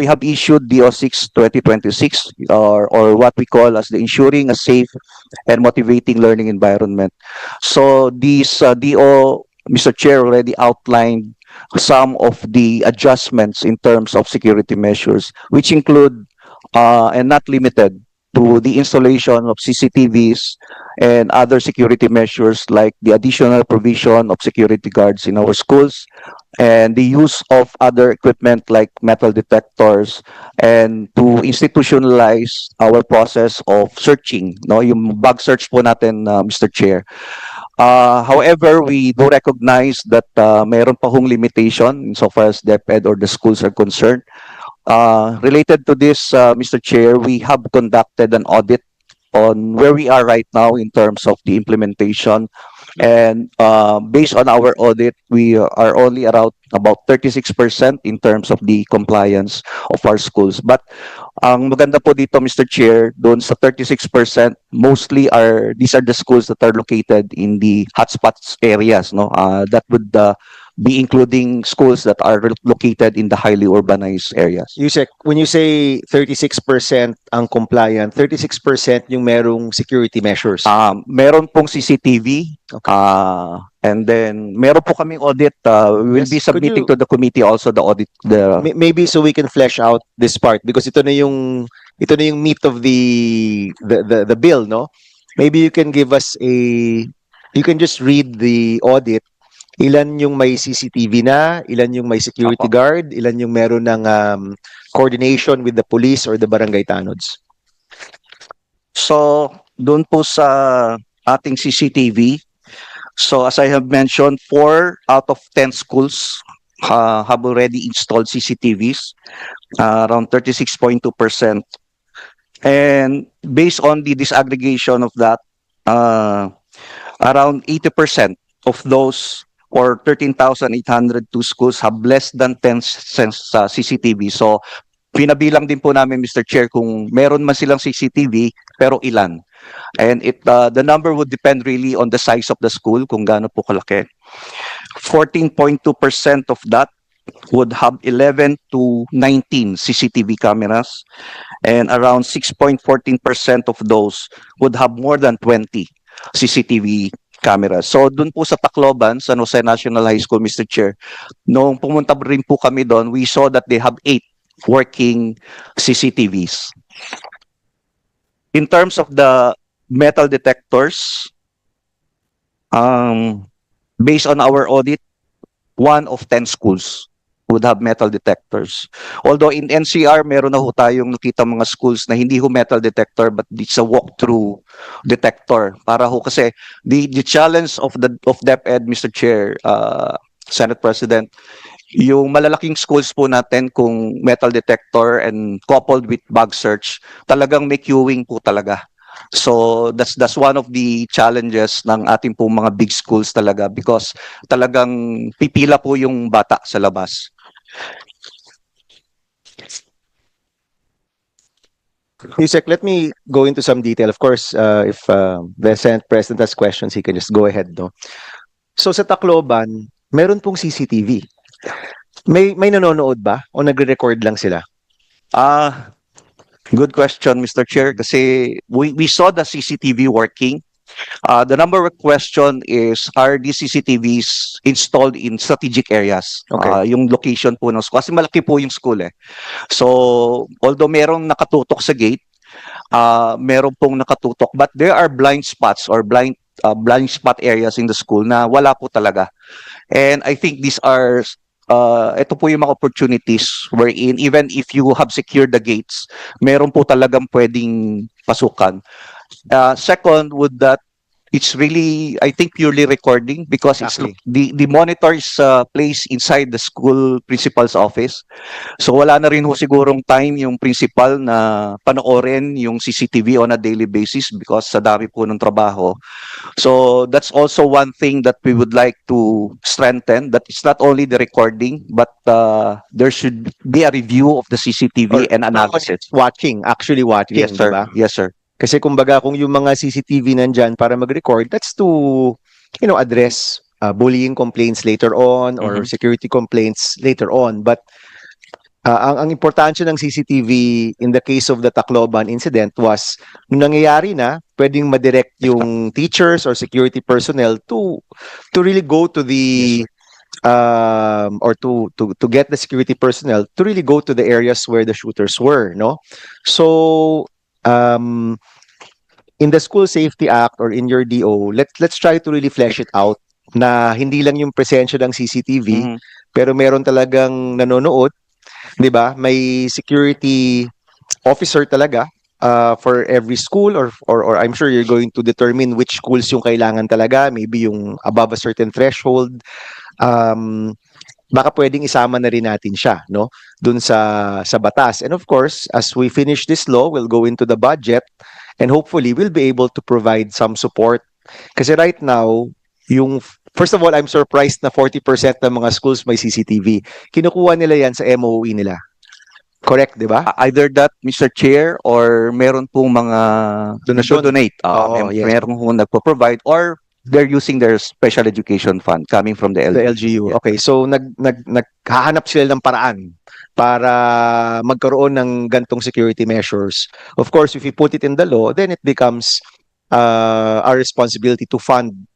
we have issued DO6 2026, or what we call as the Ensuring a Safe and Motivating Learning Environment. So these DO, Mr. Chair, already outlined some of the adjustments in terms of security measures, which include and not limited to the installation of CCTVs and other security measures like the additional provision of security guards in our schools and the use of other equipment like metal detectors and to institutionalize our process of searching, no, yung bug search po natin, Mr. Chair. However, we do recognize that mayroon pa hong limitation insofar as DepEd or the schools are concerned. Related to this, Mr. Chair, we have conducted an audit on where we are right now in terms of the implementation. And based on our audit, we are only around about 36% in terms of the compliance of our schools. But ang maganda po dito, Mr. Chair, doon sa 36%, mostly these are the schools that are located in the hotspots areas, no? That would be including schools that are located in the highly urbanized areas. Yusek, when you say 36% ang compliant, 36% yung merong security measures. Meron pong CCTV, Okay. and then meron po kaming audit. We will Yes, be could submitting you- to the committee also the audit. Maybe so we can flesh out this part because ito na yung meat of the bill, no? Maybe you can give us you can just read the audit. Ilan yung may CCTV na, ilan yung may security Apo. guard, ilan yung meron ng coordination with the police or the barangay tanods. So, doon po sa ating CCTV, so as I have mentioned, 4 out of 10 schools have already installed CCTVs, around 36.2%. And based on the disaggregation of that, around 80% of those or 13,802 schools have less than 10 CCTV. So, pinabilang din po namin, Mr. Chair, kung meron man silang CCTV, pero ilan. And the number would depend really on the size of the school, kung gaano po kalaki. 14.2% of that would have 11 to 19 CCTV cameras, and around 6.14% of those would have more than 20 CCTV cameras. So dun po sa Tacloban, San Jose National High School, Mr. Chair, nung pumunta rin po kami doon, we saw that they have 8 working CCTVs. In terms of the metal detectors, based on our audit, 1 of 10 schools would have metal detectors. Although in NCR, meron na ho tayong nakita mga schools na hindi ho metal detector but it's a walk-through detector. Para ho kasi the challenge of DepEd, Mr. Chair, Senate President, yung malalaking schools po natin kung metal detector and coupled with bug search, talagang may queuing po talaga. So that's one of the challenges ng ating po mga big schools talaga because talagang pipila po yung bata sa labas. Yusek, let me go into some detail. Of course, if the Senate President has questions, he can just go ahead, no? So sa Tacloban, meron pong CCTV. May nanonood ba o nagre-record lang sila? Good question, Mr. Chair, kasi we saw the CCTV working. The number one question is, are these CCTVs installed in strategic areas? Okay. Yung location po ng school. Kasi malaki po yung school eh. So, although merong nakatutok sa gate, meron pong nakatutok, but there are blind spots or blind spot areas in the school na wala po talaga. And I think these are ito po yung mga opportunities wherein even if you have secured the gates, meron po talagang pwedeng pasukan. Second, would that it's really, I think, purely recording because Exactly. it's the monitor is placed inside the school principal's office. So wala na rin ho sigurong time yung principal na panoorin yung CCTV on a daily basis because sa dami po ng trabaho. So that's also one thing that we would like to strengthen, that it's not only the recording, but there should be a review of the CCTV and analysis. Actually watching, Yes, sir. diba? Yes, sir. Kasi kumbaga kung yung mga CCTV nandyan para mag-record, that's to, address bullying complaints later on or security complaints later on. But ang importansya ng CCTV in the case of the Tacloban incident was nung nangyayari na, pwedeng madirect yung teachers or security personnel to really go to the or to get the security personnel to really go to the areas where the shooters were, no? So in the School Safety Act or in your DO, let's try to really flesh it out na hindi lang yung presensya ng CCTV, Mhm. pero meron talagang nanonood, 'di ba? May security officer talaga for every school or I'm sure you're going to determine which schools yung kailangan talaga, maybe yung above a certain threshold. Baka pwedeng isama na rin natin siya, no? Dun sa batas. And of course, as we finish this law, we'll go into the budget and hopefully we'll be able to provide some support. Kasi right now, yung first of all, I'm surprised na 40% ng mga schools may CCTV. Kinukuha nila yan sa MOE nila. Correct, di ba? Either that, Mr. Chair, or meron pong mga Donasyon. donate. Oo, yes. Meron pong nagpo-provide or they're using their special education fund coming from the The LGU. LGU. Okay, so naghahanap sila ng paraan para magkaroon ng gantong security measures. Of course, if we put it in the law, then it becomes our responsibility to fund.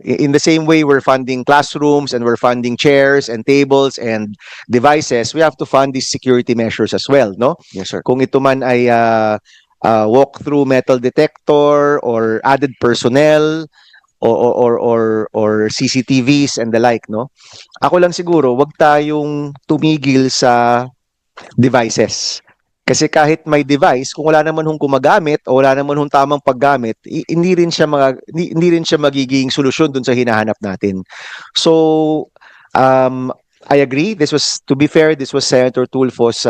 In the same way we're funding classrooms and we're funding chairs and tables and devices, we have to fund these security measures as well, no? Yes, sir. Kung ito man ay walk-through metal detector or added personnel or CCTVs and the like, no? Ako lang siguro, wag tayong tumigil sa devices. Kasi kahit may device, kung wala naman hong gumagamit o wala naman hong tamang paggamit, hindi rin siya hindi rin siya magiging solusyon dun sa hinahanap natin. So, I agree. This was, to be fair, this was Senator Tulfo's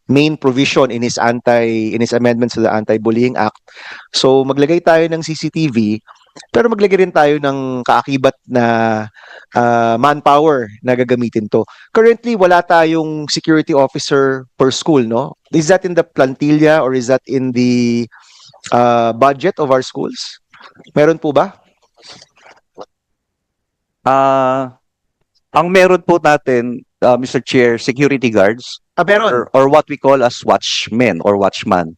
main provision in his amendments to the Anti-Bullying Act. So, maglagay tayo ng CCTV, pero maglagay rin tayo ng kaakibat na manpower na gagamitin to. Currently, wala tayong security officer per school, no? Is that in the plantilla or is that in the budget of our schools? Meron po ba? Ang meron po natin, Mr. Chair, security guards Meron. or what we call as watchmen or watchman.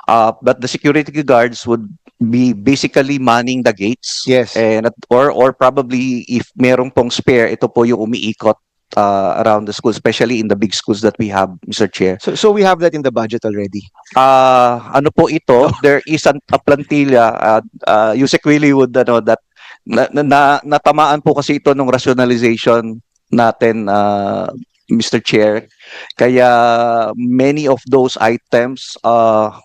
But the security guards would be basically manning the gates. Yes. And or probably if merong pong spare, ito po yung umiikot around the school, especially in the big schools that we have, Mr. Chair. So we have that in the budget already. Ano po ito? There is a plantilla. Yusek Willie would know that natamaan po kasi ito ng rationalization natin, Mr. Chair. Kaya many of those items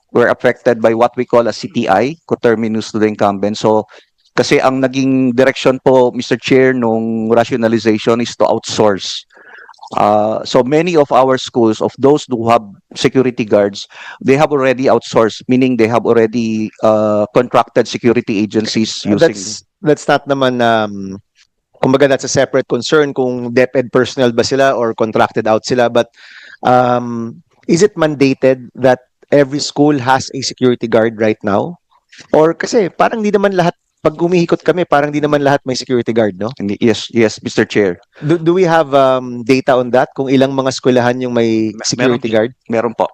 were affected by what we call a CTI, coterminous to the incumbent. So kasi ang naging direction po, Mr. Chair, nung rationalization is to outsource. So many of our schools, of those who have security guards, they have already outsourced, meaning they have already contracted security agencies using. That's not naman kumbaga that's a separate concern kung DepEd personnel ba sila or contracted out sila, but is it mandated that every school has a security guard right now? Or kasi parang di naman lahat, pag umihikot kami, parang di naman lahat may security guard, no? Yes, Mr. Chair. Do we have data on that? Kung ilang mga eskwelahan yung may security guard? Meron po.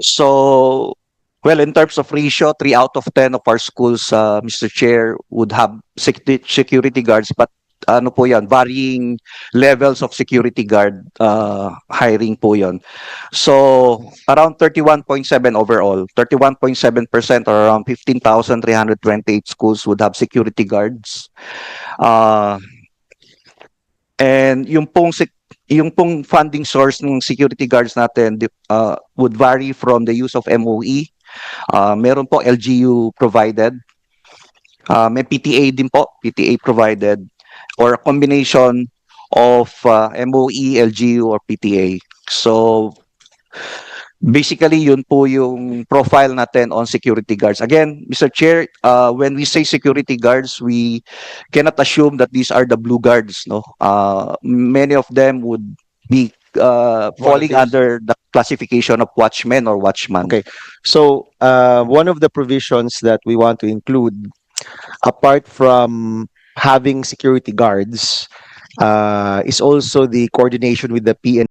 So, well, in terms of ratio, 3 out of 10 of our schools, Mr. Chair, would have security guards, but ano po yan, varying levels of security guard hiring po yon. So, around 31.7 overall, 31.7% or around 15,328 schools would have security guards. And yung pong funding source ng security guards natin would vary from the use of MOE. Meron po LGU provided. May PTA din po, PTA provided, or a combination of MOE, LGU, or PTA. So, basically, yun po yung profile natin on security guards. Again, Mr. Chair, when we say security guards, we cannot assume that these are the blue guards, no? Many of them would be falling under the classification of watchmen or watchman. Okay. So, one of the provisions that we want to include, apart from having security guards, is also the coordination with the PN